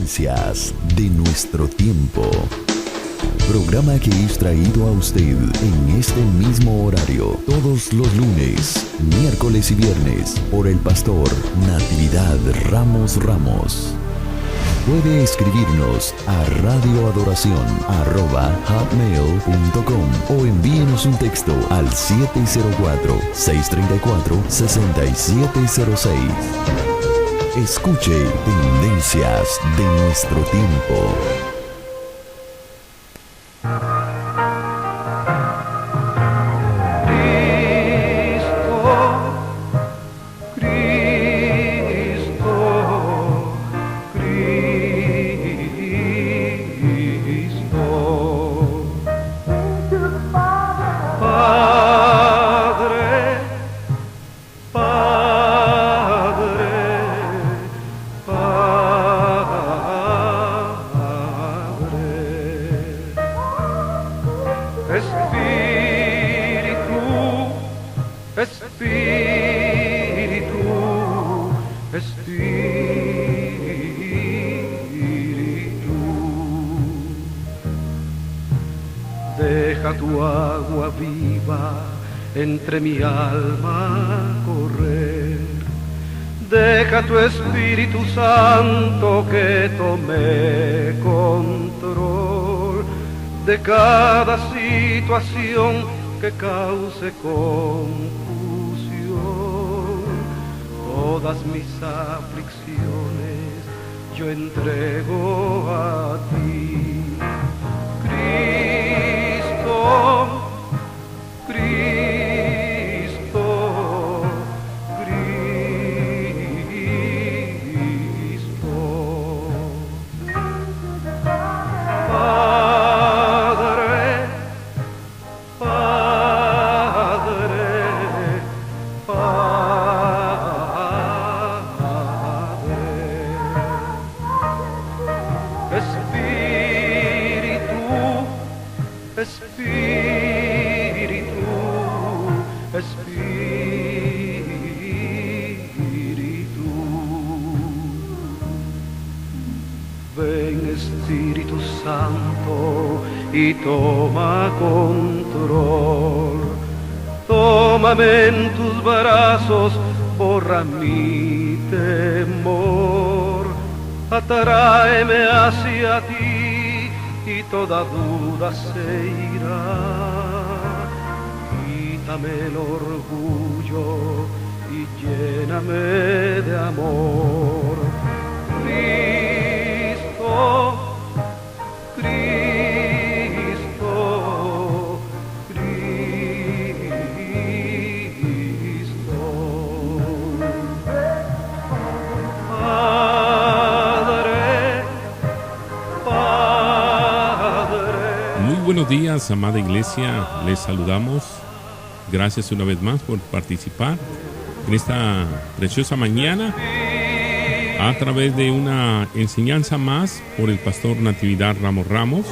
Tendencias de nuestro tiempo. Programa que es traído a usted en este mismo horario todos los lunes, miércoles y viernes por el pastor Natividad Ramos Ramos. Puede escribirnos a radioadoración@hotmail.com o envíenos un texto al 704-634-6706. Escuche Tendencias de nuestro tiempo. Deja tu agua viva entre mi alma correr. Deja tu Espíritu Santo que tome control de cada situación que cause confusión. Todas mis aflicciones yo entrego a ti. Cristo, Padre, Ven Espíritu Santo y toma control. Tómame en tus brazos, borra mi temor. Atráeme hacia ti y toda duda se irá. Quítame el orgullo y lléname de amor. Cristo, Cristo, Cristo. Padre, Padre. Muy buenos días, amada iglesia, les saludamos. Gracias una vez más por participar en esta preciosa mañana a través de una enseñanza más por el pastor Natividad Ramos Ramos.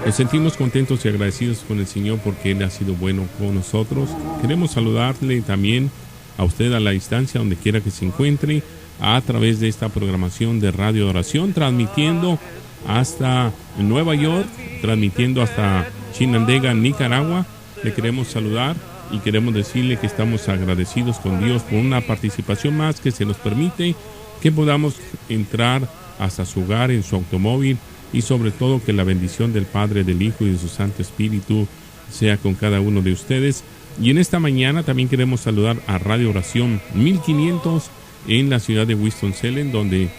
Nos sentimos contentos y agradecidos con el Señor porque Él ha sido bueno con nosotros. Queremos saludarle también a usted a la distancia, donde quiera que se encuentre, a través de esta programación de Radio de Oración, transmitiendo hasta Nueva York, transmitiendo hasta Chinandega, Nicaragua. Le queremos saludar y queremos decirle que estamos agradecidos con Dios por una participación más que se nos permite que podamos entrar hasta su hogar en su automóvil, y sobre todo que la bendición del Padre, del Hijo y de su Santo Espíritu sea con cada uno de ustedes. Y en esta mañana también queremos saludar a Radio Oración 1500 en la ciudad de Winston-Salem, donde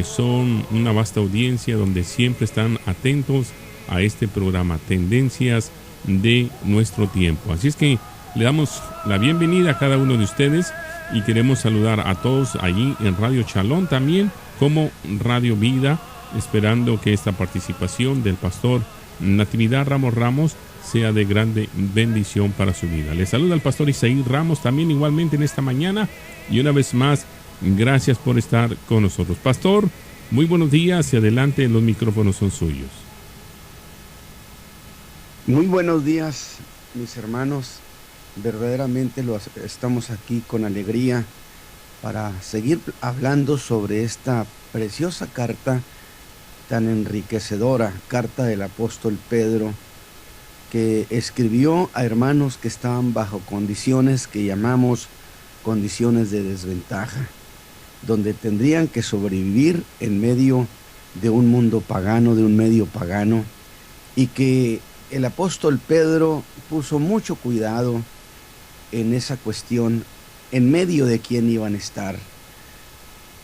son una vasta audiencia, donde siempre están atentos a este programa Tendencias de nuestro tiempo. Así es que le damos la bienvenida a cada uno de ustedes y queremos saludar a todos allí en Radio Chalón, también como Radio Vida, esperando que esta participación del pastor Natividad Ramos Ramos sea de grande bendición para su vida. Le saluda el pastor Isaí Ramos también igualmente en esta mañana, y una vez más, gracias por estar con nosotros. Pastor, muy buenos días y adelante, los micrófonos son suyos. Muy buenos días, mis hermanos. Verdaderamente estamos aquí con alegría para seguir hablando sobre esta preciosa carta tan enriquecedora carta del apóstol Pedro, que escribió a hermanos que estaban bajo condiciones que llamamos condiciones de desventaja, donde tendrían que sobrevivir en medio de un mundo pagano, de un medio pagano, y que el apóstol Pedro puso mucho cuidado en esa cuestión, en medio de quién iban a estar,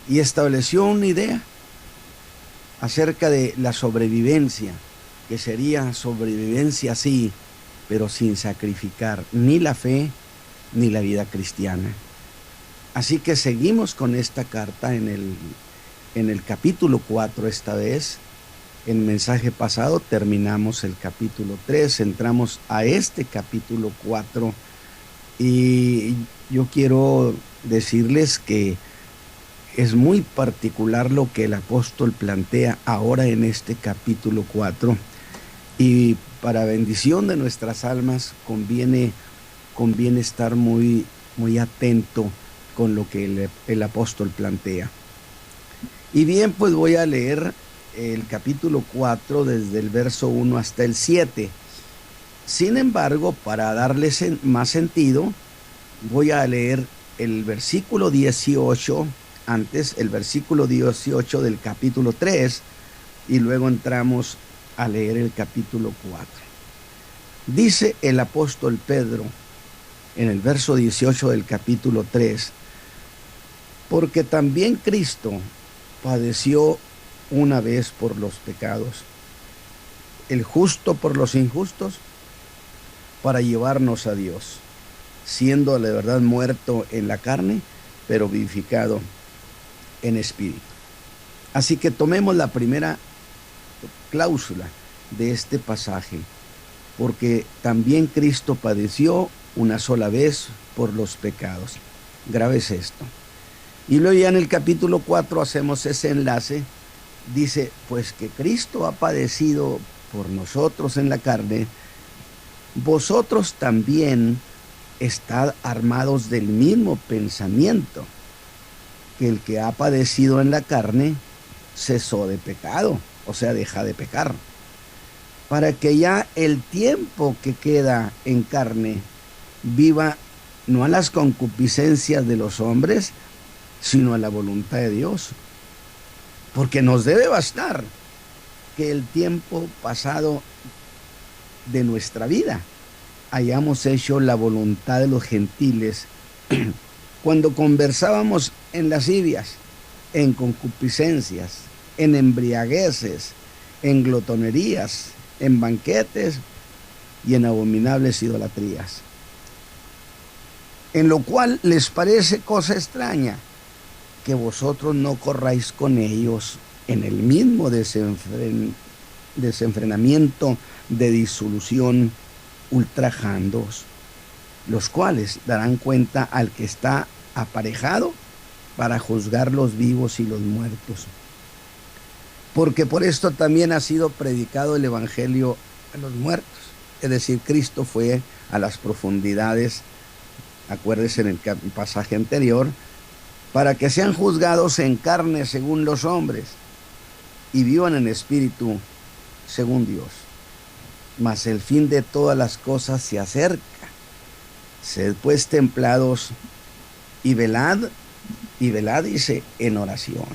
y estableció una idea acerca de la sobrevivencia, que sería sobrevivencia sí, pero sin sacrificar ni la fe ni la vida cristiana. Así que seguimos con esta carta en el capítulo 4 esta vez. En el mensaje pasado terminamos el capítulo 3, entramos a este capítulo 4, y yo quiero decirles que es muy particular lo que el apóstol plantea ahora en este capítulo 4, y para bendición de nuestras almas conviene estar muy, muy atento con lo que el apóstol plantea. Y bien, pues voy a leer el capítulo 4 desde el verso 1 hasta el 7. Sin embargo, para darles más sentido, voy a leer el versículo 18, antes el versículo 18 del capítulo 3, y luego entramos a leer el capítulo 4. Dice el apóstol Pedro en el verso 18 del capítulo 3: porque también Cristo padeció una vez por los pecados, el justo por los injustos, para llevarnos a Dios, siendo la verdad muerto en la carne, pero vivificado en espíritu. Así que tomemos la primera cláusula de este pasaje: porque también Cristo padeció una sola vez por los pecados. Grabes esto. Y luego ya en el capítulo 4 hacemos ese enlace. Dice, pues que Cristo ha padecido por nosotros en la carne, vosotros también estad armados del mismo pensamiento, que el que ha padecido en la carne cesó de pecado, o sea, deja de pecar, para que ya el tiempo que queda en carne viva no a las concupiscencias de los hombres, sino a la voluntad de Dios. Porque nos debe bastar que el tiempo pasado de nuestra vida hayamos hecho la voluntad de los gentiles cuando conversábamos en lascivias, en concupiscencias, en embriagueces, en glotonerías, en banquetes y en abominables idolatrías. En lo cual les parece cosa extraña que vosotros no corráis con ellos en el mismo desenfrenamiento de disolución, ultrajándoos, los cuales darán cuenta al que está aparejado para juzgar los vivos y los muertos. Porque por esto también ha sido predicado el evangelio a los muertos, es decir, Cristo fue a las profundidades, acuérdense en el pasaje anterior, para que sean juzgados en carne según los hombres y vivan en espíritu según Dios. Mas el fin de todas las cosas se acerca. Sed pues templados y velad, dice, en oración.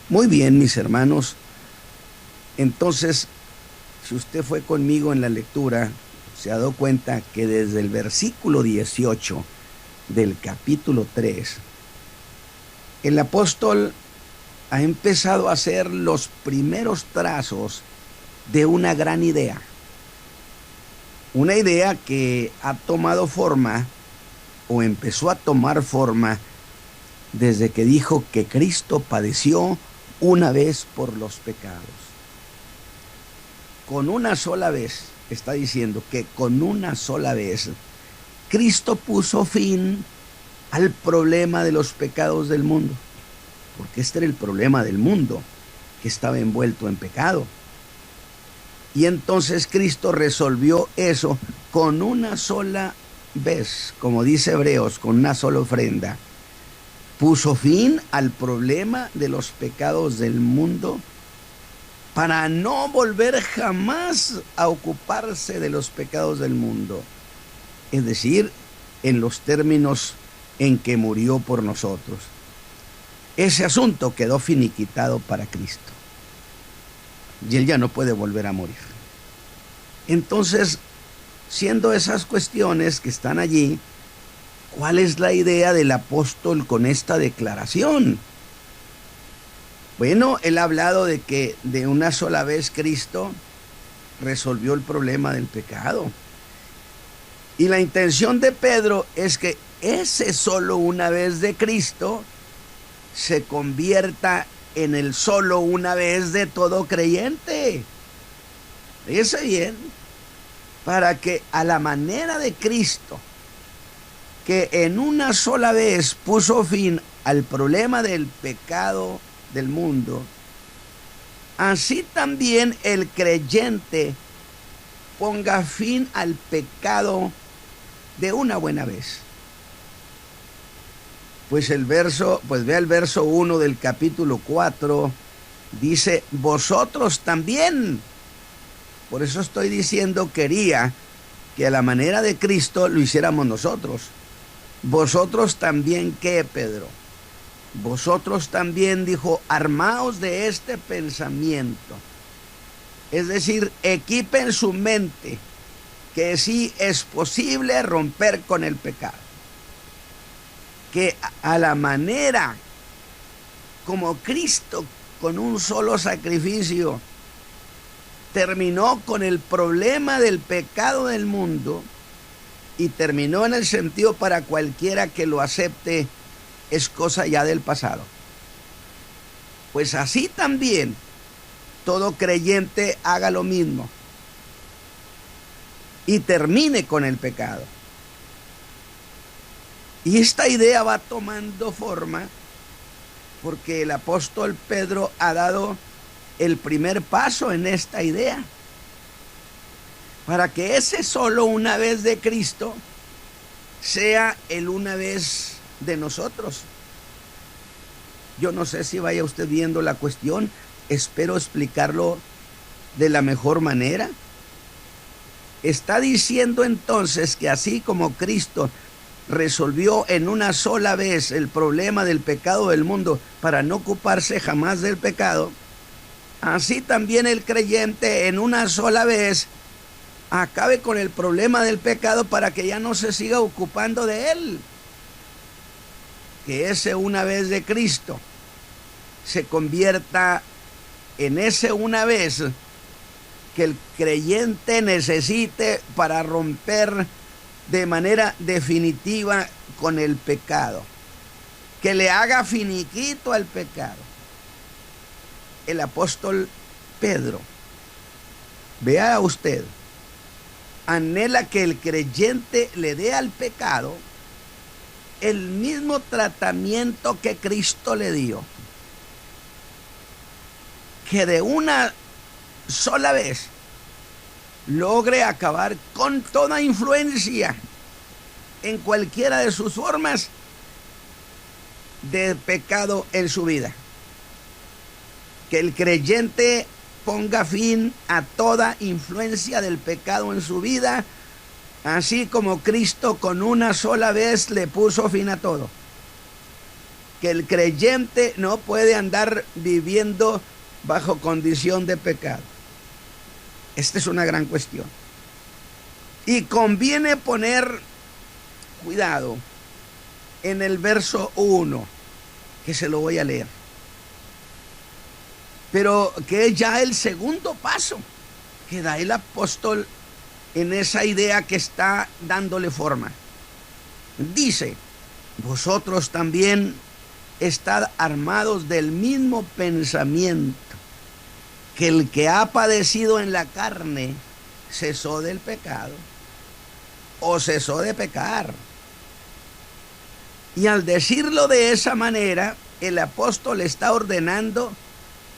Muy bien, mis hermanos. Entonces, si usted fue conmigo en la lectura, se ha dado cuenta que desde el versículo 18 del capítulo 3, el apóstol ha empezado a hacer los primeros trazos de una gran idea. Una idea que ha tomado forma, o empezó a tomar forma, desde que dijo que Cristo padeció una vez por los pecados. Con una sola vez, está diciendo que con una sola vez, Cristo puso fin al problema de los pecados del mundo, porque este era el problema del mundo, que estaba envuelto en pecado. Y entonces Cristo resolvió eso con una sola vez, como dice Hebreos, con una sola ofrenda. Puso fin al problema de los pecados del mundo para no volver jamás a ocuparse de los pecados del mundo, es decir, en los términos en que murió por nosotros. Ese asunto quedó finiquitado para Cristo y Él ya no puede volver a morir. Entonces, siendo esas cuestiones que están allí, ¿cuál es la idea del apóstol con esta declaración? Bueno, él ha hablado de que de una sola vez Cristo resolvió el problema del pecado. Y la intención de Pedro es que ese solo una vez de Cristo se convierta en el solo una vez de todo creyente. Fíjese bien, para que a la manera de Cristo, que en una sola vez puso fin al problema del pecado del mundo, así también el creyente ponga fin al pecado de una buena vez. Pues vea el verso 1 del capítulo 4, dice, vosotros también. Por eso estoy diciendo, quería que a la manera de Cristo lo hiciéramos nosotros. Vosotros también, ¿qué, Pedro? Vosotros también, dijo, armaos de este pensamiento. Es decir, equipen su mente, que sí es posible romper con el pecado. Que a la manera como Cristo con un solo sacrificio terminó con el problema del pecado del mundo, y terminó en el sentido para cualquiera que lo acepte, es cosa ya del pasado. Pues así también todo creyente haga lo mismo y termine con el pecado. Y esta idea va tomando forma porque el apóstol Pedro ha dado el primer paso en esta idea, para que ese solo una vez de Cristo sea el una vez de nosotros. Yo no sé si vaya usted viendo la cuestión, espero explicarlo de la mejor manera. Está diciendo entonces que así como Cristo resolvió en una sola vez el problema del pecado del mundo para no ocuparse jamás del pecado, así también el creyente en una sola vez acabe con el problema del pecado para que ya no se siga ocupando de él. Que ese una vez de Cristo se convierta en ese una vez que el creyente necesite para romper de manera definitiva con el pecado, que le haga finiquito al pecado. El apóstol Pedro, vea usted, anhela que el creyente le dé al pecado el mismo tratamiento que Cristo le dio, que de una sola vez logre acabar con toda influencia en cualquiera de sus formas de pecado en su vida. Que el creyente ponga fin a toda influencia del pecado en su vida, así como Cristo con una sola vez le puso fin a todo. Que el creyente no puede andar viviendo bajo condición de pecado. Esta es una gran cuestión. Y conviene poner cuidado en el verso 1, que se lo voy a leer, pero que es ya el segundo paso que da el apóstol en esa idea que está dándole forma. Dice, vosotros también estad armados del mismo pensamiento, que el que ha padecido en la carne cesó del pecado o cesó de pecar. Y al decirlo de esa manera, el apóstol está ordenando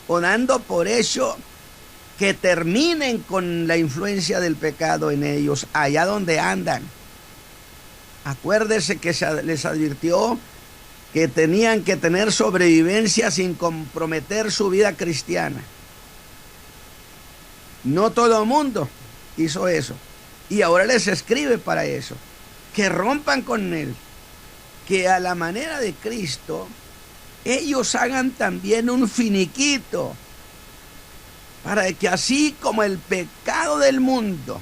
o dando por hecho que terminen con la influencia del pecado en ellos, allá donde andan. Acuérdese que les advirtió que tenían que tener sobrevivencia sin comprometer su vida cristiana. No todo el mundo hizo eso. Y ahora les escribe para eso. Que rompan con él. Que a la manera de Cristo, ellos hagan también un finiquito. Para que así como el pecado del mundo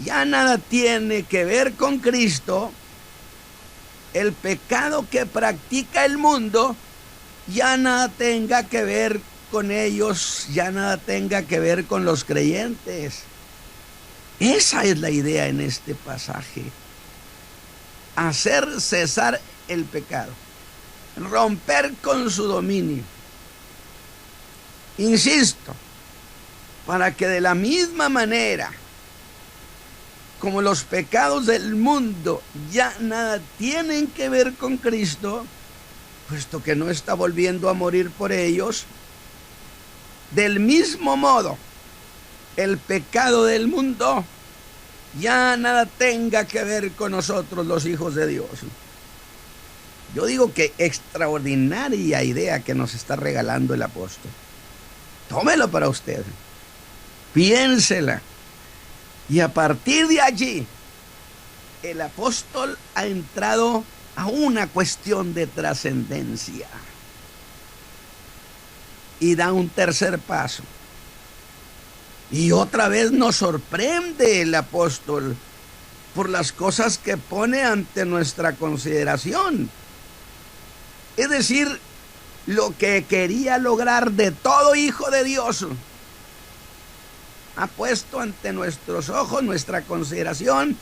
ya nada tiene que ver con Cristo, el pecado que practica el mundo ya nada tenga que ver con ellos, ya nada tenga que ver con los creyentes. Esa es la idea en este pasaje. Hacer cesar el pecado, romper con su dominio. Insisto, para que de la misma manera como los pecados del mundo ya nada tienen que ver con Cristo, puesto que no está volviendo a morir por ellos, del mismo modo, el pecado del mundo ya nada tenga que ver con nosotros, los hijos de Dios. Yo digo que extraordinaria idea que nos está regalando el apóstol. Tómelo para usted, piénsela. Y a partir de allí, el apóstol ha entrado a una cuestión de trascendencia. Y da un tercer paso. Y otra vez nos sorprende el apóstol por las cosas que pone ante nuestra consideración. Es decir, lo que quería lograr de todo hijo de Dios, ha puesto ante nuestros ojos, nuestra consideración,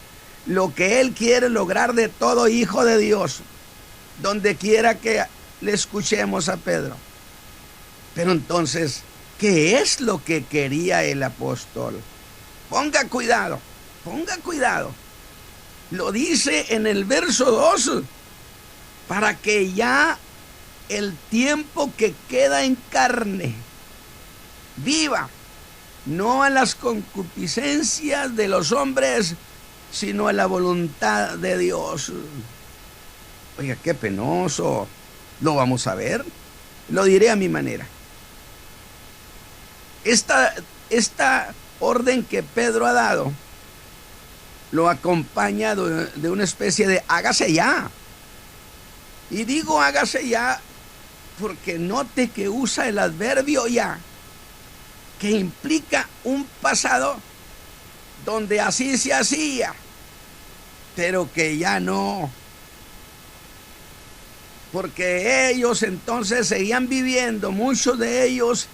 lo que él quiere lograr de todo hijo de Dios, donde quiera que le escuchemos a Pedro. Pero entonces, ¿qué es lo que quería el apóstol? Ponga cuidado, ponga cuidado. Lo dice en el verso 2, para que ya el tiempo que queda en carne viva, no a las concupiscencias de los hombres, sino a la voluntad de Dios. Oiga, qué penoso. Lo vamos a ver. Lo diré a mi manera. Esta orden que Pedro ha dado lo acompaña de una especie de hágase ya. Y digo hágase ya porque note que usa el adverbio ya, que implica un pasado donde así se hacía, pero que ya no. Porque ellos entonces seguían viviendo, muchos de ellos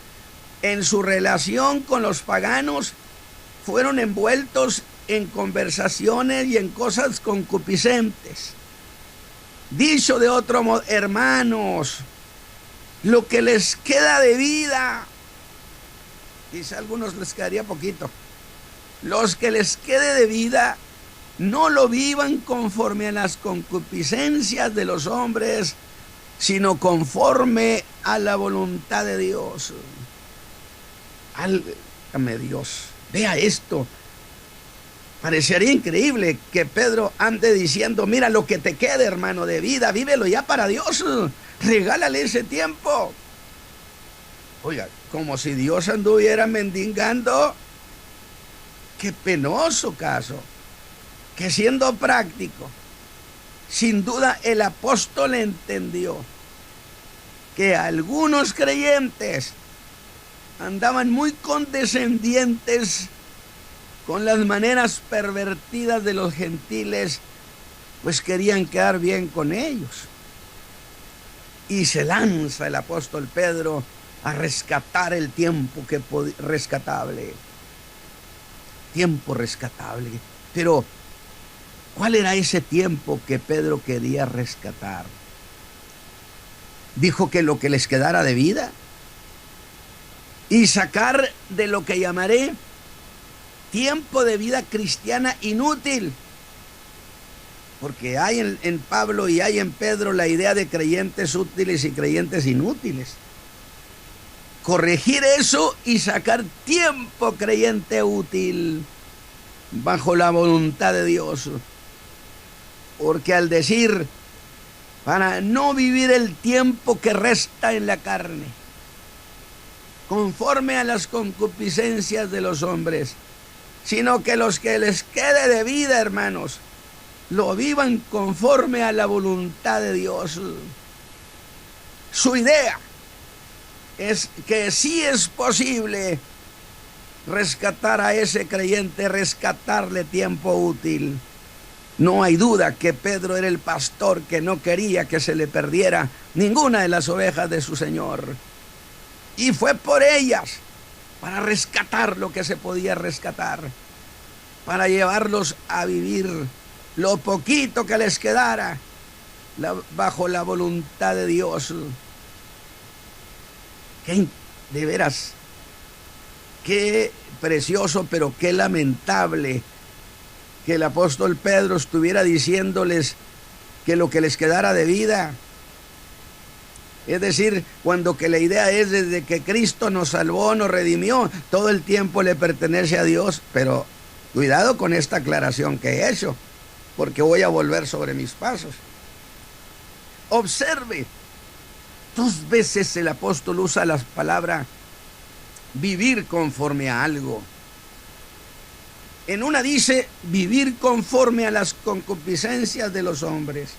en su relación con los paganos fueron envueltos en conversaciones y en cosas concupiscentes. Dicho de otro modo, hermanos, lo que les queda de vida, quizá a algunos les quedaría poquito, los que les quede de vida, no lo vivan conforme a las concupiscencias de los hombres, sino conforme a la voluntad de Dios. Álgame Dios, vea esto. Parecería increíble que Pedro ande diciendo, mira lo que te quede, hermano, de vida, vívelo ya para Dios, regálale ese tiempo. Oiga, como si Dios anduviera mendigando. Qué penoso caso. Que siendo práctico, sin duda el apóstol entendió que algunos creyentes andaban muy condescendientes con las maneras pervertidas de los gentiles, pues querían quedar bien con ellos. Y se lanza el apóstol Pedro a rescatar el tiempo rescatable. Tiempo rescatable. Pero, ¿cuál era ese tiempo que Pedro quería rescatar? Dijo que lo que les quedara de vida y sacar de lo que llamaré tiempo de vida cristiana inútil. Porque hay en Pablo y hay en Pedro la idea de creyentes útiles y creyentes inútiles. Corregir eso y sacar tiempo creyente útil bajo la voluntad de Dios. Porque al decir, para no vivir el tiempo que resta en la carne, conforme a las concupiscencias de los hombres, sino que los que les quede de vida, hermanos, lo vivan conforme a la voluntad de Dios. Su idea es que sí es posible rescatar a ese creyente, rescatarle tiempo útil. No hay duda que Pedro era el pastor que no quería que se le perdiera ninguna de las ovejas de su Señor. Y fue por ellas, para rescatar lo que se podía rescatar, para llevarlos a vivir lo poquito que les quedara bajo la voluntad de Dios. De veras, qué precioso, pero qué lamentable que el apóstol Pedro estuviera diciéndoles que lo que les quedara de vida. Es decir, cuando que la idea es desde que Cristo nos salvó, nos redimió, todo el tiempo le pertenece a Dios. Pero cuidado con esta aclaración que he hecho, porque voy a volver sobre mis pasos. Observe, 2 veces el apóstol usa la palabra vivir conforme a algo. En una dice vivir conforme a las concupiscencias de los hombres.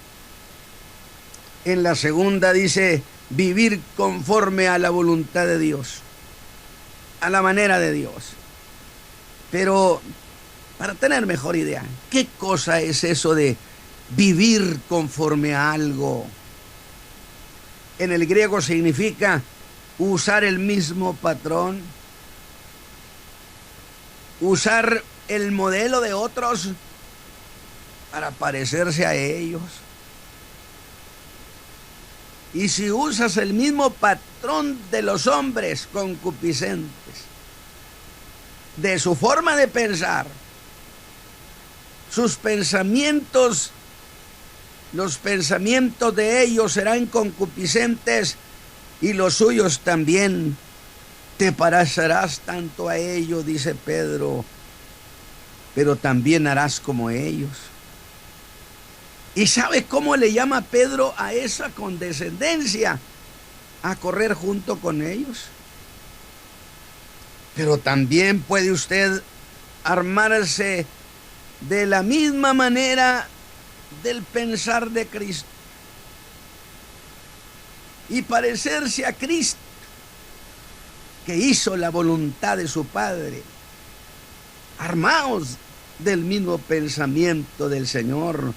En la segunda dice vivir conforme a la voluntad de Dios, a la manera de Dios. Pero para tener mejor idea, ¿qué cosa es eso de vivir conforme a algo? En el griego significa usar el mismo patrón, usar el modelo de otros para parecerse a ellos. Y si usas el mismo patrón de los hombres concupiscentes, de su forma de pensar, sus pensamientos, los pensamientos de ellos serán concupiscentes y los suyos también. Te parecerás tanto a ellos, dice Pedro, pero también harás como ellos. ¿Y sabe cómo le llama Pedro a esa condescendencia? A correr junto con ellos. Pero también puede usted armarse de la misma manera del pensar de Cristo y parecerse a Cristo, que hizo la voluntad de su Padre. Armaos del mismo pensamiento del Señor.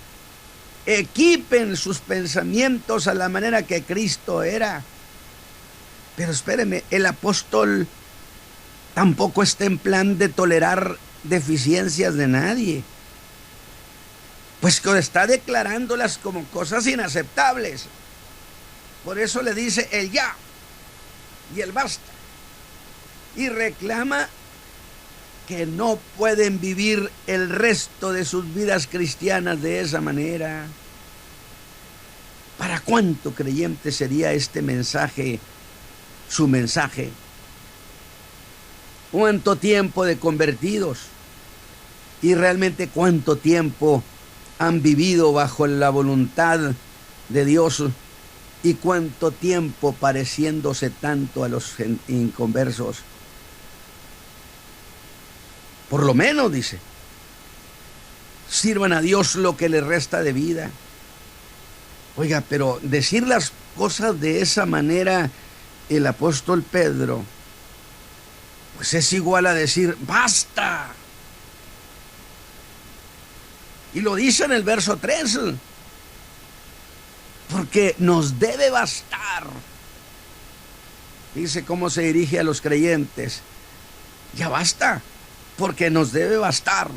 Equipen sus pensamientos a la manera que Cristo era. Pero espéreme, el apóstol tampoco está en plan de tolerar deficiencias de nadie, pues que está declarándolas como cosas inaceptables. Por eso le dice el ya y el basta, y reclama que no pueden vivir el resto de sus vidas cristianas de esa manera. ¿Para cuánto creyente sería este mensaje, su mensaje? ¿Cuánto tiempo de convertidos? Y realmente cuánto tiempo han vivido bajo la voluntad de Dios, y cuánto tiempo pareciéndose tanto a los inconversos. Por lo menos, dice, sirvan a Dios lo que les resta de vida. Oiga, pero decir las cosas de esa manera, el apóstol Pedro, pues es igual a decir basta. Y lo dice en el verso 3, porque nos debe bastar. Dice cómo se dirige a los creyentes. Ya basta, porque nos debe bastar.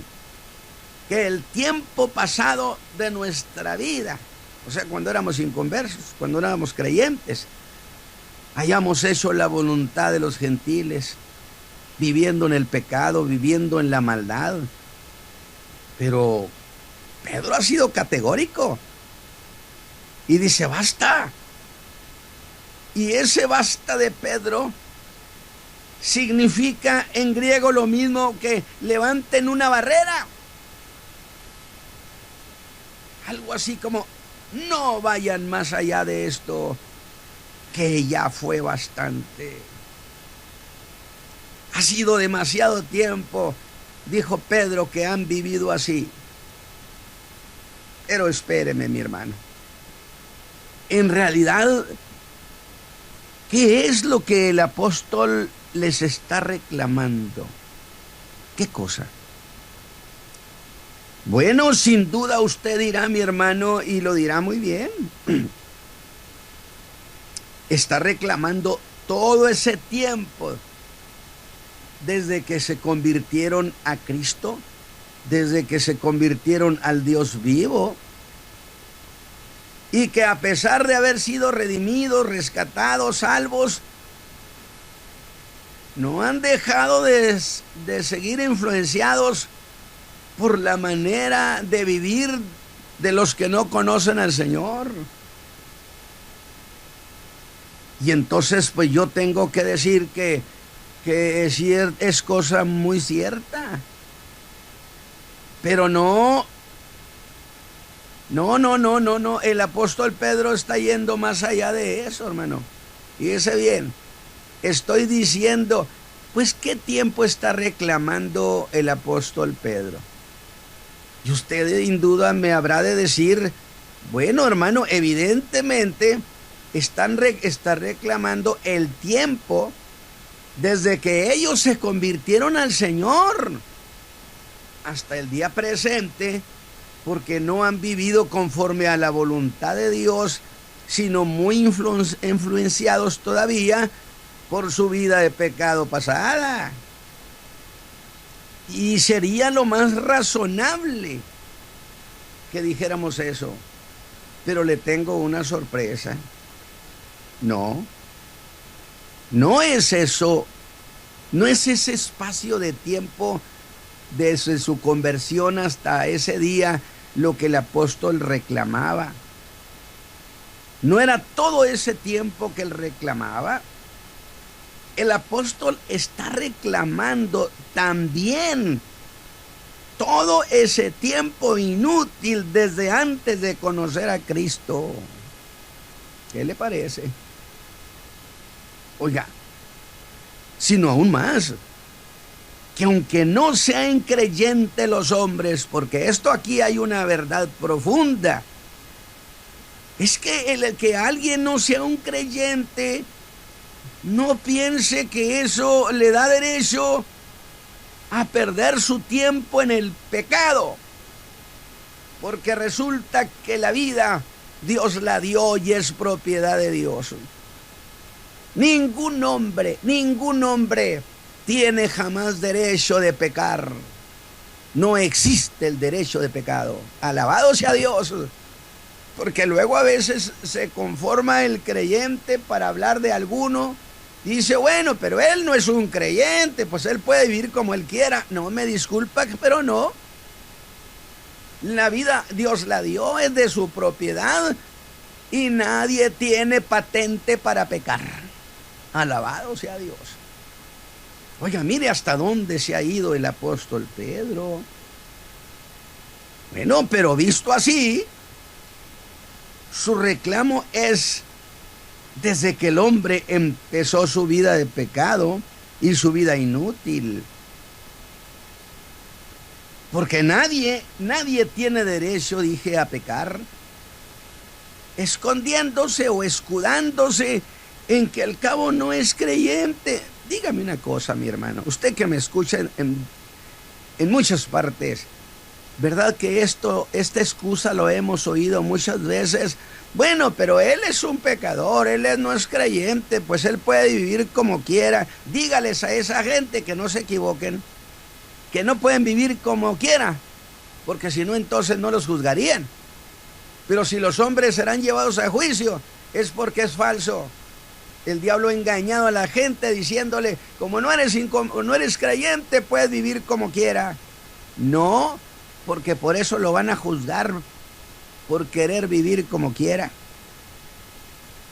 Que el tiempo pasado de nuestra vida, o sea, cuando éramos inconversos, cuando éramos creyentes, hayamos hecho la voluntad de los gentiles, viviendo en el pecado, viviendo en la maldad. Pero Pedro ha sido categórico y dice basta. Y ese basta de Pedro significa en griego lo mismo que levanten una barrera. Algo así como no vayan más allá de esto, que ya fue bastante. sido demasiado tiempo, dijo Pedro, que han vivido así. Pero espéreme, mi hermano. En realidad, ¿qué es lo que el apóstol les está reclamando? ¿Qué cosa? Bueno, sin duda usted dirá, mi hermano, y lo dirá muy bien. Está reclamando todo ese tiempo desde que se convirtieron a Cristo, desde que se convirtieron al Dios vivo, y que a pesar de haber sido redimidos, rescatados, salvos, no han dejado de seguir influenciados por la manera de vivir de los que no conocen al Señor. Y entonces pues yo tengo que decir que es cosa muy cierta. Pero no, el apóstol Pedro está yendo más allá de eso, hermano. Fíjese bien, estoy diciendo, pues ¿qué tiempo está reclamando el apóstol Pedro? Y usted sin duda me habrá de decir, bueno, hermano, evidentemente está reclamando el tiempo desde que ellos se convirtieron al Señor hasta el día presente, porque no han vivido conforme a la voluntad de Dios, sino muy influenciados todavía por su vida de pecado pasada. Y sería lo más razonable que dijéramos eso. Pero le tengo una sorpresa. No es eso, no es ese espacio de tiempo desde su conversión hasta ese día lo que el apóstol reclamaba. No era todo ese tiempo que él reclamaba. El apóstol está reclamando también todo ese tiempo inútil desde antes de conocer a Cristo. ¿Qué le parece? Oiga, sino aún más, que aunque no sean creyentes los hombres, porque esto aquí hay una verdad profunda, es que el que alguien no sea un creyente, no piense que eso le da derecho a perder su tiempo en el pecado, porque resulta que la vida Dios la dio y es propiedad de Dios. Ningún hombre tiene jamás derecho de pecar. No existe el derecho de pecado. Alabado sea Dios. Porque luego a veces se conforma el creyente para hablar de alguno. Dice, bueno, pero él no es un creyente, pues él puede vivir como él quiera. No, me disculpa, pero no. La vida Dios la dio, es de su propiedad y nadie tiene patente para pecar. Alabado sea Dios. Oiga, mire hasta dónde se ha ido el apóstol Pedro. Bueno, pero visto así, su reclamo es desde que el hombre empezó su vida de pecado y su vida inútil. Porque nadie tiene derecho, dije, a pecar, escondiéndose o escudándose en que al cabo no es creyente. Dígame una cosa, mi hermano, usted que me escucha en muchas partes, ¿verdad que esta excusa lo hemos oído muchas veces? Bueno, pero él es un pecador, no es creyente, pues él puede vivir como quiera. Dígales a esa gente que no se equivoquen, que no pueden vivir como quiera, porque si no entonces no los juzgarían. Pero si los hombres serán llevados a juicio, es porque es falso. El diablo ha engañado a la gente diciéndole, como no eres creyente, puedes vivir como quiera. No, porque por eso lo van a juzgar, por querer vivir como quiera.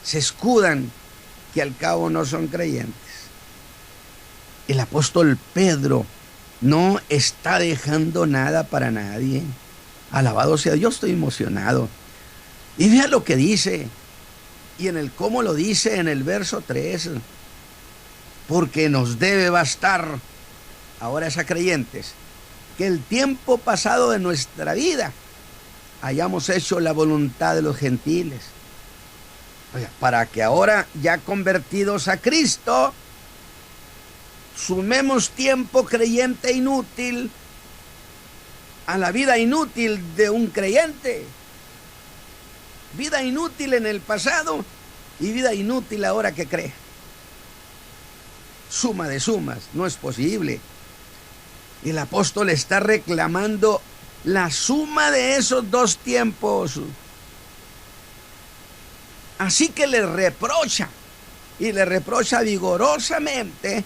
Se escudan que al cabo no son creyentes. El apóstol Pedro no está dejando nada para nadie. Alabado sea Dios, yo estoy emocionado. Y vea lo que dice, y en el cómo lo dice en el verso 3. porque nos debe bastar, ahora es a creyentes, que el tiempo pasado de nuestra vida hayamos hecho la voluntad de los gentiles, para que ahora, ya convertidos a Cristo, sumemos tiempo creyente inútil a la vida inútil de un creyente. Vida inútil en el pasado y vida inútil ahora que cree. Suma de sumas, no es posible. El apóstol está reclamando la suma de esos dos tiempos. Así que le reprocha, y le reprocha vigorosamente,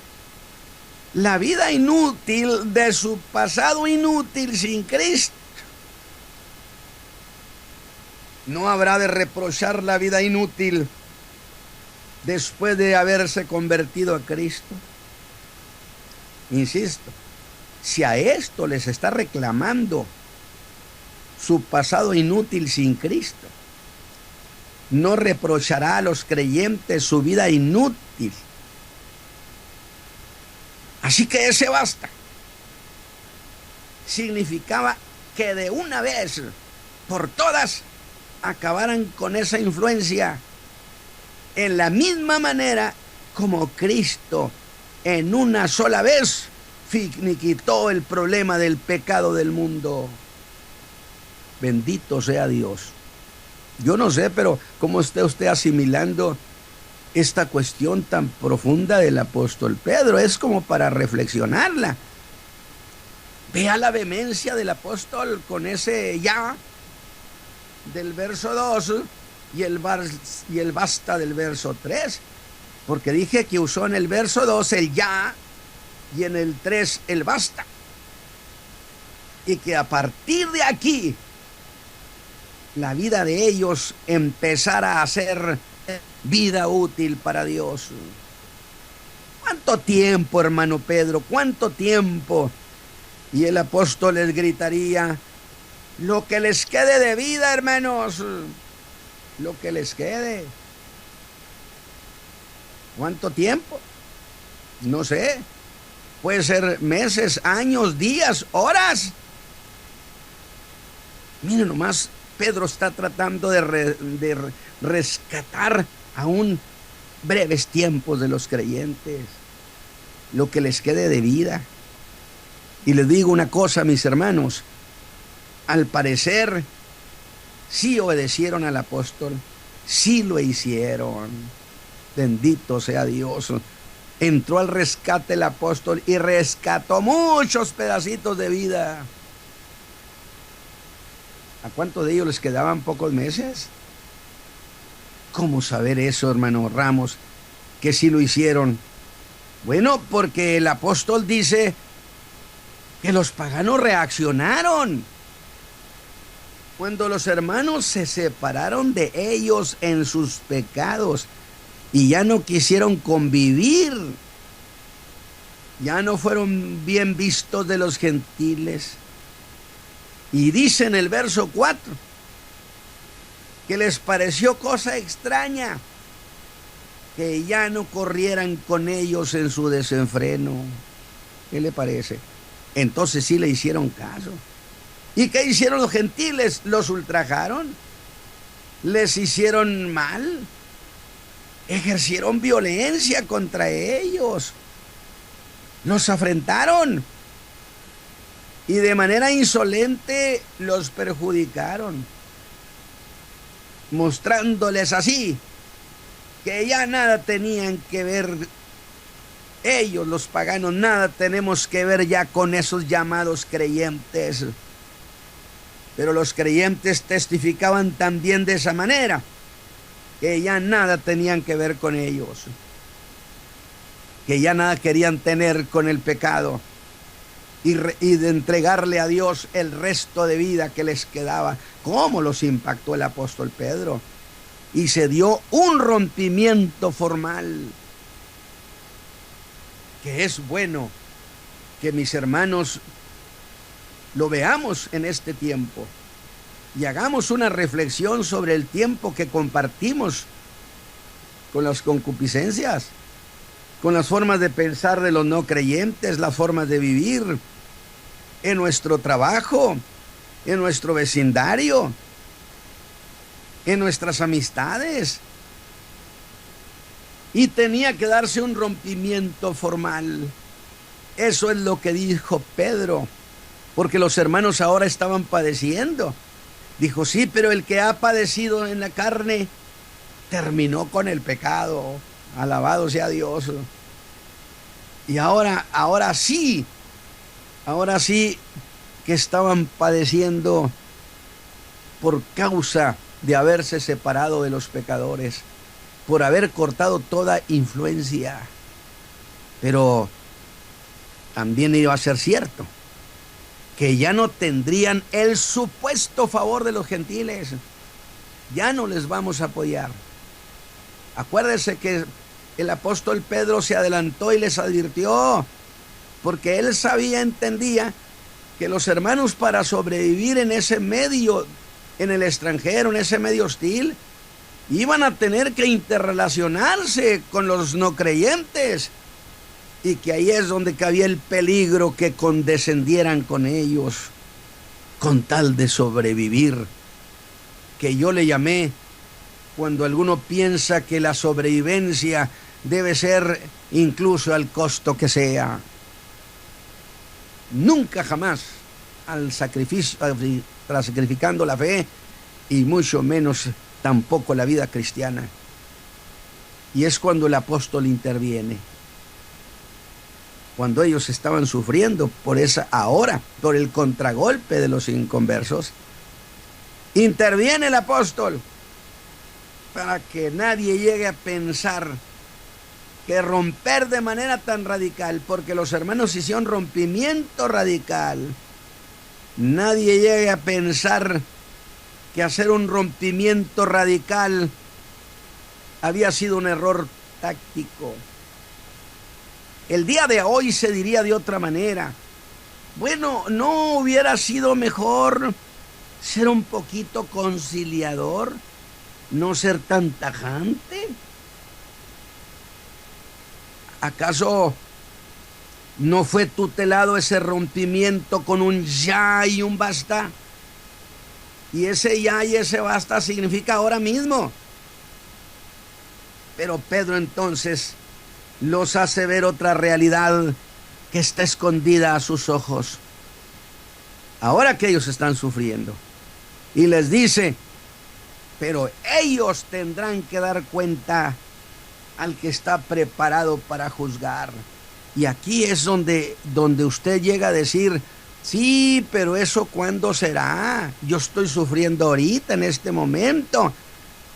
la vida inútil de su pasado inútil sin Cristo. No habrá de reprochar la vida inútil después de haberse convertido a Cristo. Insisto, si a esto les está reclamando su pasado inútil sin Cristo, no reprochará a los creyentes su vida inútil. Así que ese basta significaba que de una vez por todas acabaran con esa influencia, en la misma manera como Cristo en una sola vez finiquitó el problema del pecado del mundo. Bendito sea Dios. Yo no sé, pero ¿cómo está usted asimilando esta cuestión tan profunda del apóstol Pedro? Es como para reflexionarla. Vea la vehemencia del apóstol con ese ya del verso 2 y el basta del verso 3. Porque dije que usó en el verso 2 el ya y en el 3 el basta. Y que a partir de aquí la vida de ellos empezara a ser vida útil para Dios. ¿Cuánto tiempo, hermano Pedro? ¿Cuánto tiempo? Y el apóstol les gritaría: lo que les quede de vida, hermanos, lo que les quede. ¿Cuánto tiempo? No sé. Puede ser meses, años, días, horas. Miren nomás, Pedro está tratando de rescatar aún breves tiempos de los creyentes, lo que les quede de vida. Y les digo una cosa, mis hermanos, al parecer sí obedecieron al apóstol, sí lo hicieron. Bendito sea Dios. Entró al rescate el apóstol y rescató muchos pedacitos de vida. ¿A cuántos de ellos les quedaban pocos meses? ¿Cómo saber eso, hermano Ramos, que sí lo hicieron? Bueno, porque el apóstol dice que los paganos reaccionaron cuando los hermanos se separaron de ellos en sus pecados y ya no quisieron convivir, ya no fueron bien vistos de los gentiles. Y dice en el verso 4 que les pareció cosa extraña que ya no corrieran con ellos en su desenfreno. ¿Qué le parece? Entonces sí le hicieron caso. ¿Y qué hicieron los gentiles? Los ultrajaron, les hicieron mal, ejercieron violencia contra ellos, los afrentaron y de manera insolente los perjudicaron, mostrándoles así que ya nada tenían que ver ellos, los paganos, nada tenemos que ver ya con esos llamados creyentes. Pero los creyentes testificaban también de esa manera, que ya nada tenían que ver con ellos, que ya nada querían tener con el pecado, y de entregarle a Dios el resto de vida que les quedaba. ¿Cómo los impactó el apóstol Pedro? Y se dio un rompimiento formal, que es bueno que mis hermanos lo veamos en este tiempo y hagamos una reflexión sobre el tiempo que compartimos con las concupiscencias. con las formas de pensar de los no creyentes, las formas de vivir en nuestro trabajo, en nuestro vecindario, en nuestras amistades. Y tenía que darse un rompimiento formal. Eso es lo que dijo Pedro, porque los hermanos ahora estaban padeciendo. Dijo, sí, pero el que ha padecido en la carne terminó con el pecado. Alabado sea Dios. Y ahora sí que estaban padeciendo por causa de haberse separado de los pecadores, por haber cortado toda influencia. Pero también iba a ser cierto que ya no tendrían el supuesto favor de los gentiles. Ya no les vamos a apoyar. Acuérdense que el apóstol Pedro se adelantó y les advirtió, porque él entendía que los hermanos, para sobrevivir en ese medio, en el extranjero, en ese medio hostil, iban a tener que interrelacionarse con los no creyentes, y que ahí es donde cabía el peligro que condescendieran con ellos con tal de sobrevivir, que yo le llamé, cuando alguno piensa que la sobrevivencia debe ser incluso al costo que sea. Nunca jamás al sacrificio, sacrificando la fe, y mucho menos tampoco la vida cristiana. Y es cuando el apóstol interviene, cuando ellos estaban sufriendo por el contragolpe de los inconversos. Interviene el apóstol para que nadie llegue a pensar que romper de manera tan radical, porque los hermanos hicieron rompimiento radical. Nadie llegue a pensar que hacer un rompimiento radical había sido un error táctico. El día de hoy se diría de otra manera. Bueno, ¿no hubiera sido mejor ser un poquito conciliador? ¿No ser tan tajante? ¿Acaso no fue tutelado ese rompimiento con un ya y un basta? Y ese ya y ese basta significa ahora mismo. Pero Pedro entonces los hace ver otra realidad que está escondida a sus ojos, ahora que ellos están sufriendo. Y les dice, pero ellos tendrán que dar cuenta al que está preparado para juzgar. Y aquí es donde usted llega a decir, sí, pero eso ¿cuándo será? Yo estoy sufriendo ahorita, en este momento.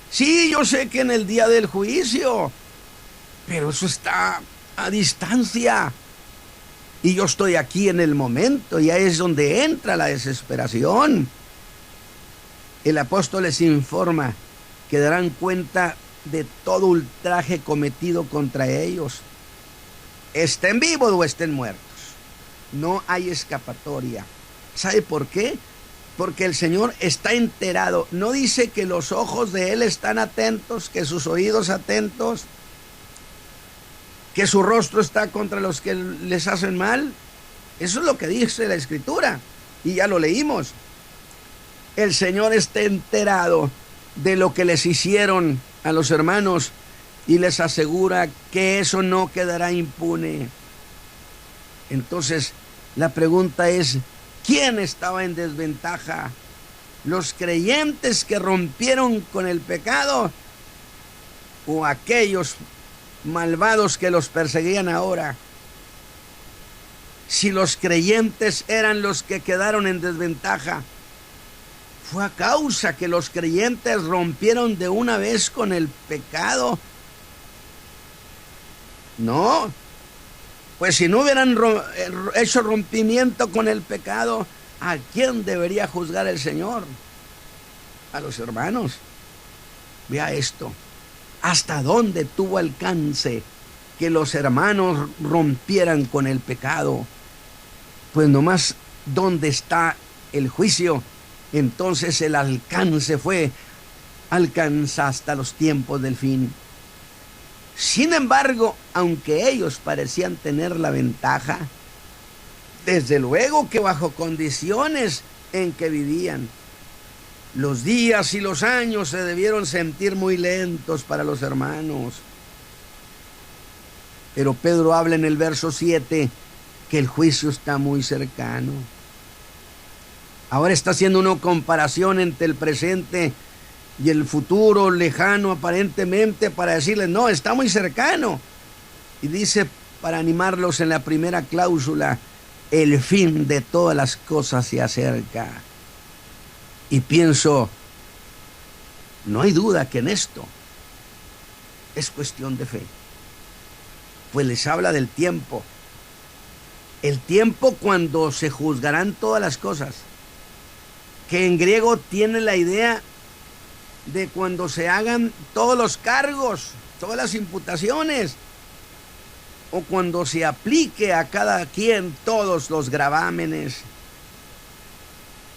Sí, yo sé que en el día del juicio, pero eso está a distancia. Y yo estoy aquí en el momento, y ahí es donde entra la desesperación. El apóstol les informa que darán cuenta de todo ultraje cometido contra ellos. Estén vivos o estén muertos. No hay escapatoria. ¿Sabe por qué? Porque el Señor está enterado. No dice que los ojos de Él están atentos, que sus oídos atentos, que su rostro está contra los que les hacen mal. Eso es lo que dice la Escritura, y ya lo leímos. El Señor está enterado de lo que les hicieron a los hermanos, y les asegura que eso no quedará impune. Entonces, la pregunta es, ¿quién estaba en desventaja? ¿Los creyentes que rompieron con el pecado, o aquellos malvados que los perseguían ahora? Si los creyentes eran los que quedaron en desventaja, fue a causa que los creyentes rompieron de una vez con el pecado. No, pues si no hubieran hecho rompimiento con el pecado, ¿a quién debería juzgar el Señor? A los hermanos. Vea esto, hasta dónde tuvo alcance que los hermanos rompieran con el pecado. Pues nomás donde está el juicio, entonces el alcance alcanza hasta los tiempos del fin. Sin embargo, aunque ellos parecían tener la ventaja, desde luego que bajo condiciones en que vivían, los días y los años se debieron sentir muy lentos para los hermanos. Pero Pedro habla en el verso 7 que el juicio está muy cercano. Ahora está haciendo una comparación entre el presente y el futuro lejano aparentemente para decirles, no, está muy cercano. Y dice, para animarlos en la primera cláusula, el fin de todas las cosas se acerca. Y pienso, no hay duda que en esto es cuestión de fe. Pues les habla del tiempo. El tiempo cuando se juzgarán todas las cosas. Que en griego tiene la idea de cuando se hagan todos los cargos, todas las imputaciones, o cuando se aplique a cada quien todos los gravámenes,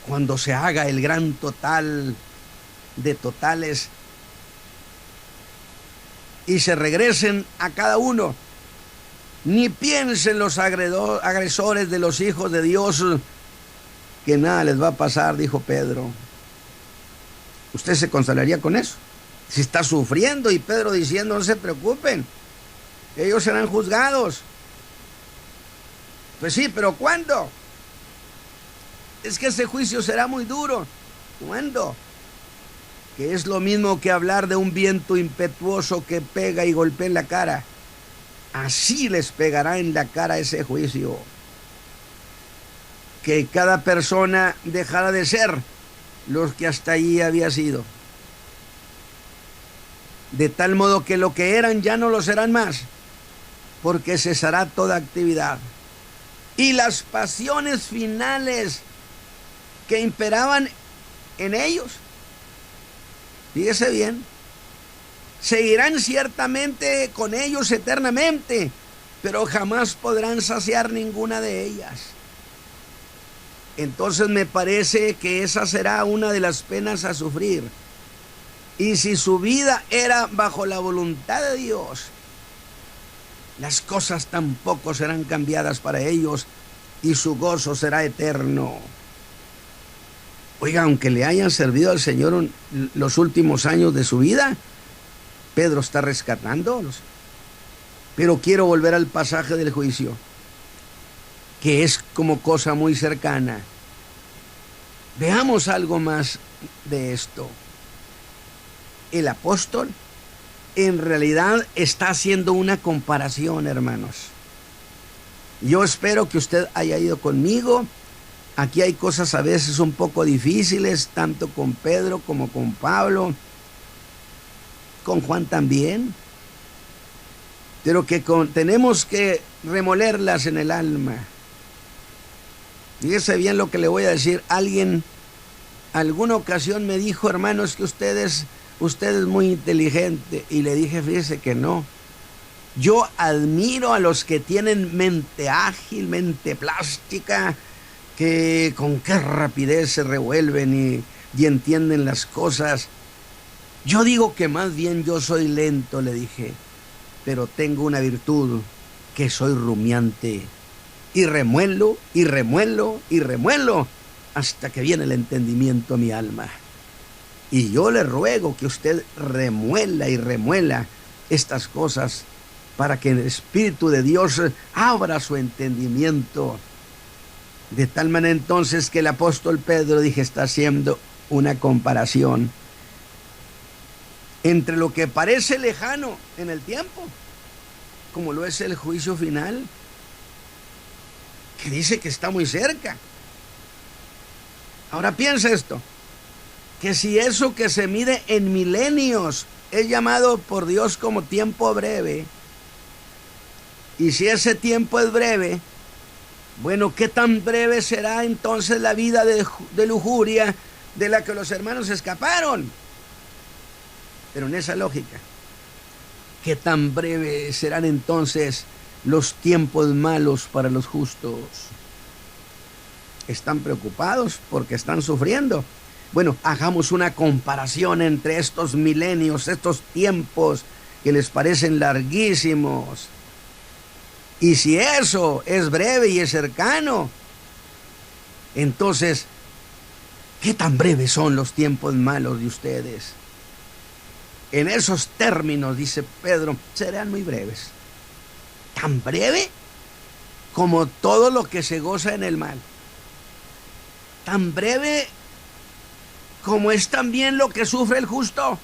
cuando se haga el gran total de totales y se regresen a cada uno. Ni piensen los agresores de los hijos de Dios que nada les va a pasar, dijo Pedro. ¿Usted se consolaría con eso? Si está sufriendo y Pedro diciendo, no se preocupen, ellos serán juzgados. Pues sí, pero ¿cuándo? Es que ese juicio será muy duro. ¿Cuándo? Que es lo mismo que hablar de un viento impetuoso que pega y golpea en la cara. Así les pegará en la cara ese juicio. Que cada persona dejará de ser los que hasta allí había sido. De tal modo que lo que eran ya no lo serán más, porque cesará toda actividad. Y las pasiones finales que imperaban en ellos, fíjese bien, seguirán ciertamente con ellos eternamente, pero jamás podrán saciar ninguna de ellas. Entonces me parece que esa será una de las penas a sufrir. Y si su vida era bajo la voluntad de Dios, las cosas tampoco serán cambiadas para ellos y su gozo será eterno. Oiga, aunque le hayan servido al Señor los últimos años de su vida, Pedro está rescatándolos. Pero quiero volver al pasaje del juicio, que es como cosa muy cercana. Veamos algo más de esto. El apóstol en realidad está haciendo una comparación, hermanos. Yo espero que usted haya ido conmigo. Aquí hay cosas a veces un poco difíciles, tanto con Pedro como con Pablo, con Juan también, pero que tenemos que remolerlas en el alma. Fíjese bien lo que le voy a decir. Alguien, alguna ocasión me dijo, hermanos, que usted es muy inteligente. Y le dije, fíjese que no. Yo admiro a los que tienen mente ágil, mente plástica, que con qué rapidez se revuelven y entienden las cosas. Yo digo que más bien yo soy lento, le dije, pero tengo una virtud, que soy rumiante. Y remuelo, y remuelo, y remuelo, hasta que viene el entendimiento a mi alma. Y yo le ruego que usted remuela y remuela estas cosas para que el Espíritu de Dios abra su entendimiento. De tal manera entonces que el apóstol Pedro, dije, está haciendo una comparación entre lo que parece lejano en el tiempo, como lo es el juicio final, que dice que está muy cerca. Ahora piensa esto, que si eso que se mide en milenios es llamado por Dios como tiempo breve, y si ese tiempo es breve, bueno, ¿qué tan breve será entonces la vida de lujuria de la que los hermanos escaparon? Pero en esa lógica, ¿qué tan breve serán entonces los tiempos malos para los justos? ¿Están preocupados porque están sufriendo? Bueno, hagamos una comparación entre estos milenios, estos tiempos que les parecen larguísimos. Y si eso es breve y es cercano, entonces, ¿qué tan breves son los tiempos malos de ustedes? En esos términos, dice Pedro, serán muy breves. Tan breve como todo lo que se goza en el mal. Tan breve como es también lo que sufre el justo.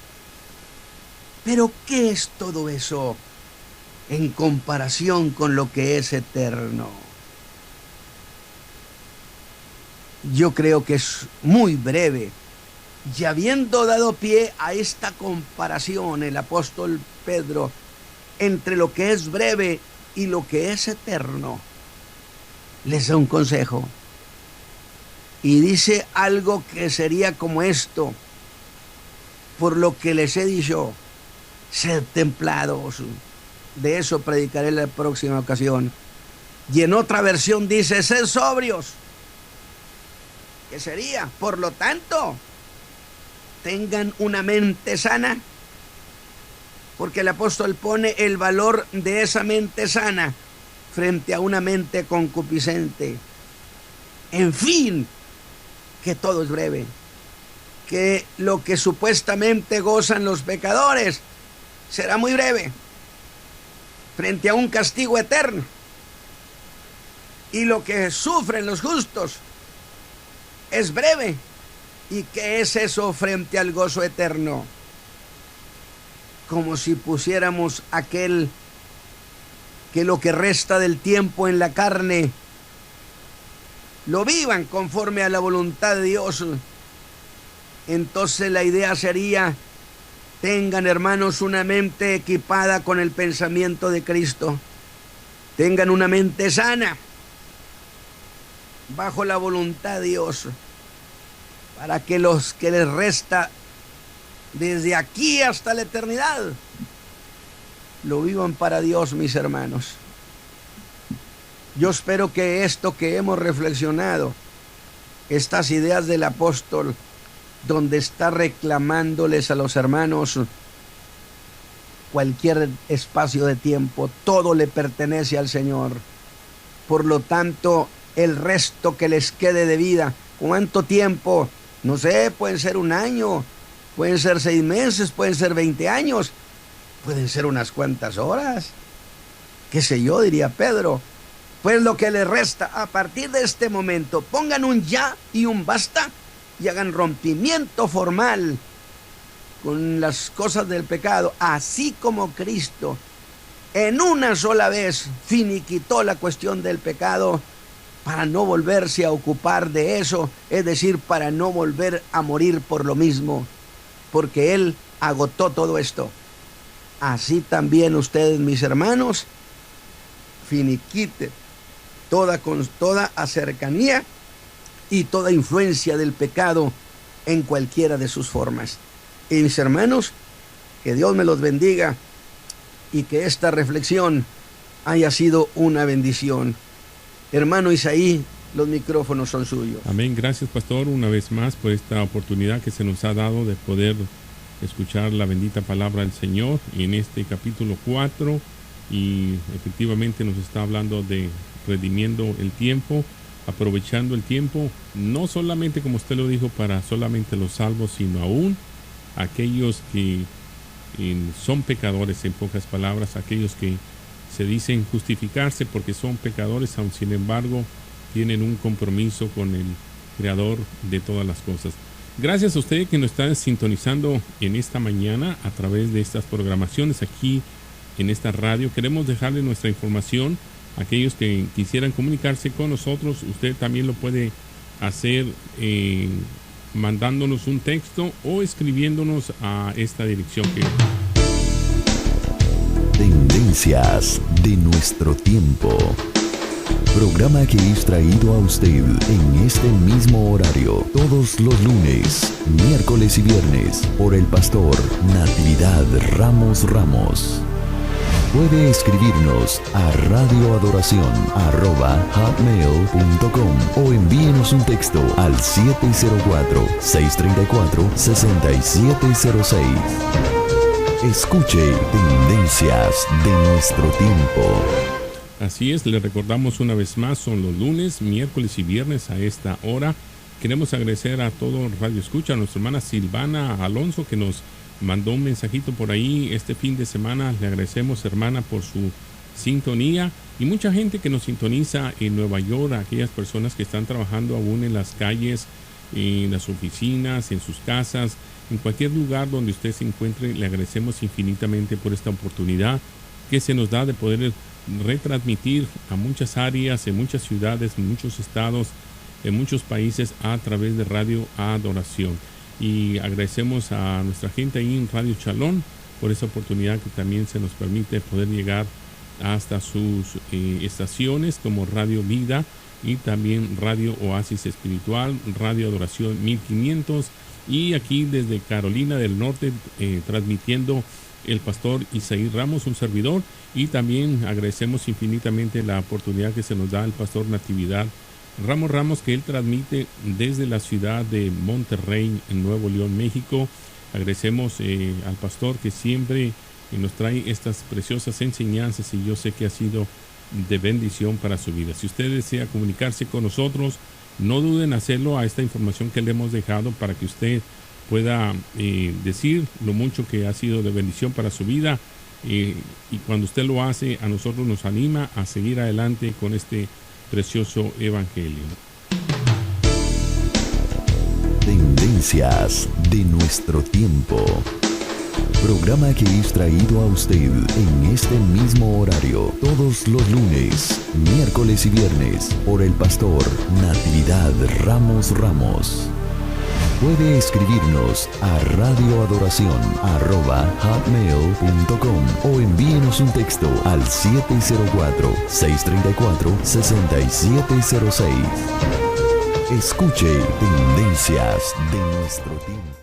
Pero ¿qué es todo eso en comparación con lo que es eterno? Yo creo que es muy breve. Y habiendo dado pie a esta comparación, el apóstol Pedro, entre lo que es breve y lo que es eterno, les da un consejo. Y dice algo que sería como esto: por lo que les he dicho, sed templados. De eso predicaré en la próxima ocasión. Y en otra versión dice, sed sobrios. ¿Qué sería? Por lo tanto, tengan una mente sana, porque el apóstol pone el valor de esa mente sana frente a una mente concupiscente. En fin, que todo es breve, que lo que supuestamente gozan los pecadores será muy breve frente a un castigo eterno, y lo que sufren los justos es breve. ¿Y qué es eso frente al gozo eterno? Como si pusiéramos aquel que lo que resta del tiempo en la carne lo vivan conforme a la voluntad de Dios. Entonces la idea sería: tengan, hermanos, una mente equipada con el pensamiento de Cristo. Tengan una mente sana bajo la voluntad de Dios, para que los que les resta desde aquí hasta la eternidad lo vivan para Dios, mis hermanos. Yo espero que esto que hemos reflexionado, estas ideas del apóstol, donde está reclamándoles a los hermanos cualquier espacio de tiempo, todo le pertenece al Señor. Por lo tanto, el resto que les quede de vida, ¿cuánto tiempo? No sé, pueden ser un año, pueden ser 6 meses, pueden ser 20 años, pueden ser unas cuantas horas. ¿Qué sé yo?, diría Pedro. Pues lo que les resta a partir de este momento, pongan un ya y un basta y hagan rompimiento formal con las cosas del pecado, así como Cristo en una sola vez finiquitó la cuestión del pecado para no volverse a ocupar de eso, es decir, para no volver a morir por lo mismo, porque Él agotó todo esto. Así también ustedes, mis hermanos, finiquiten con toda cercanía y toda influencia del pecado en cualquiera de sus formas. Y mis hermanos, que Dios me los bendiga y que esta reflexión haya sido una bendición. Hermano Isaí, los micrófonos son suyos. Amén. Gracias, pastor, una vez más por esta oportunidad que se nos ha dado de poder escuchar la bendita palabra del Señor en este capítulo 4, y efectivamente nos está hablando de redimiendo el tiempo, aprovechando el tiempo, no solamente, como usted lo dijo, para solamente los salvos, sino aún aquellos que son pecadores, en pocas palabras, aquellos que se dicen justificarse porque son pecadores, aun sin embargo tienen un compromiso con el Creador de todas las cosas. Gracias a usted que nos está sintonizando en esta mañana a través de estas programaciones aquí en esta radio. Queremos dejarle nuestra información. Aquellos que quisieran comunicarse con nosotros, usted también lo puede hacer mandándonos un texto o escribiéndonos a esta dirección que... Tendencias de nuestro tiempo. Programa que es traído a usted en este mismo horario todos los lunes, miércoles y viernes por el pastor Natividad Ramos. Puede escribirnos a radioadoración@hotmail.com o envíenos un texto al 704-634-6706. Escuche Tendencias de nuestro tiempo. Así es, le recordamos una vez más, son los lunes, miércoles y viernes a esta hora. Queremos agradecer a todo Radio Escucha, a nuestra hermana Silvana Alonso, que nos mandó un mensajito por ahí este fin de semana. Le agradecemos, hermana, por su sintonía, y mucha gente que nos sintoniza en Nueva York, aquellas personas que están trabajando aún en las calles, en las oficinas, en sus casas, en cualquier lugar donde usted se encuentre. Le agradecemos infinitamente por esta oportunidad que se nos da de poder retransmitir a muchas áreas, en muchas ciudades, en muchos estados, en muchos países, a través de Radio Adoración. Y agradecemos a nuestra gente ahí en Radio Chalón por esa oportunidad que también se nos permite poder llegar hasta sus estaciones como Radio Vida y también Radio Oasis Espiritual, Radio Adoración 1500, y aquí desde Carolina del Norte transmitiendo el pastor Isaí Ramos, un servidor. Y también agradecemos infinitamente la oportunidad que se nos da el pastor Natividad Ramos, que él transmite desde la ciudad de Monterrey, en Nuevo León, México. Agradecemos al pastor que siempre nos trae estas preciosas enseñanzas, y yo sé que ha sido de bendición para su vida. Si usted desea comunicarse con nosotros, no duden en hacerlo a esta información que le hemos dejado, para que usted pueda decir lo mucho que ha sido de bendición para su vida, y cuando usted lo hace, a nosotros nos anima a seguir adelante con este precioso evangelio. Tendencias de nuestro tiempo. Programa que es traído a usted en este mismo horario todos los lunes, miércoles y viernes por el pastor Natividad Ramos. Puede escribirnos a radioadoración@hotmail.com o envíenos un texto al 704-634-6706. Escuche Tendencias de nuestro tiempo.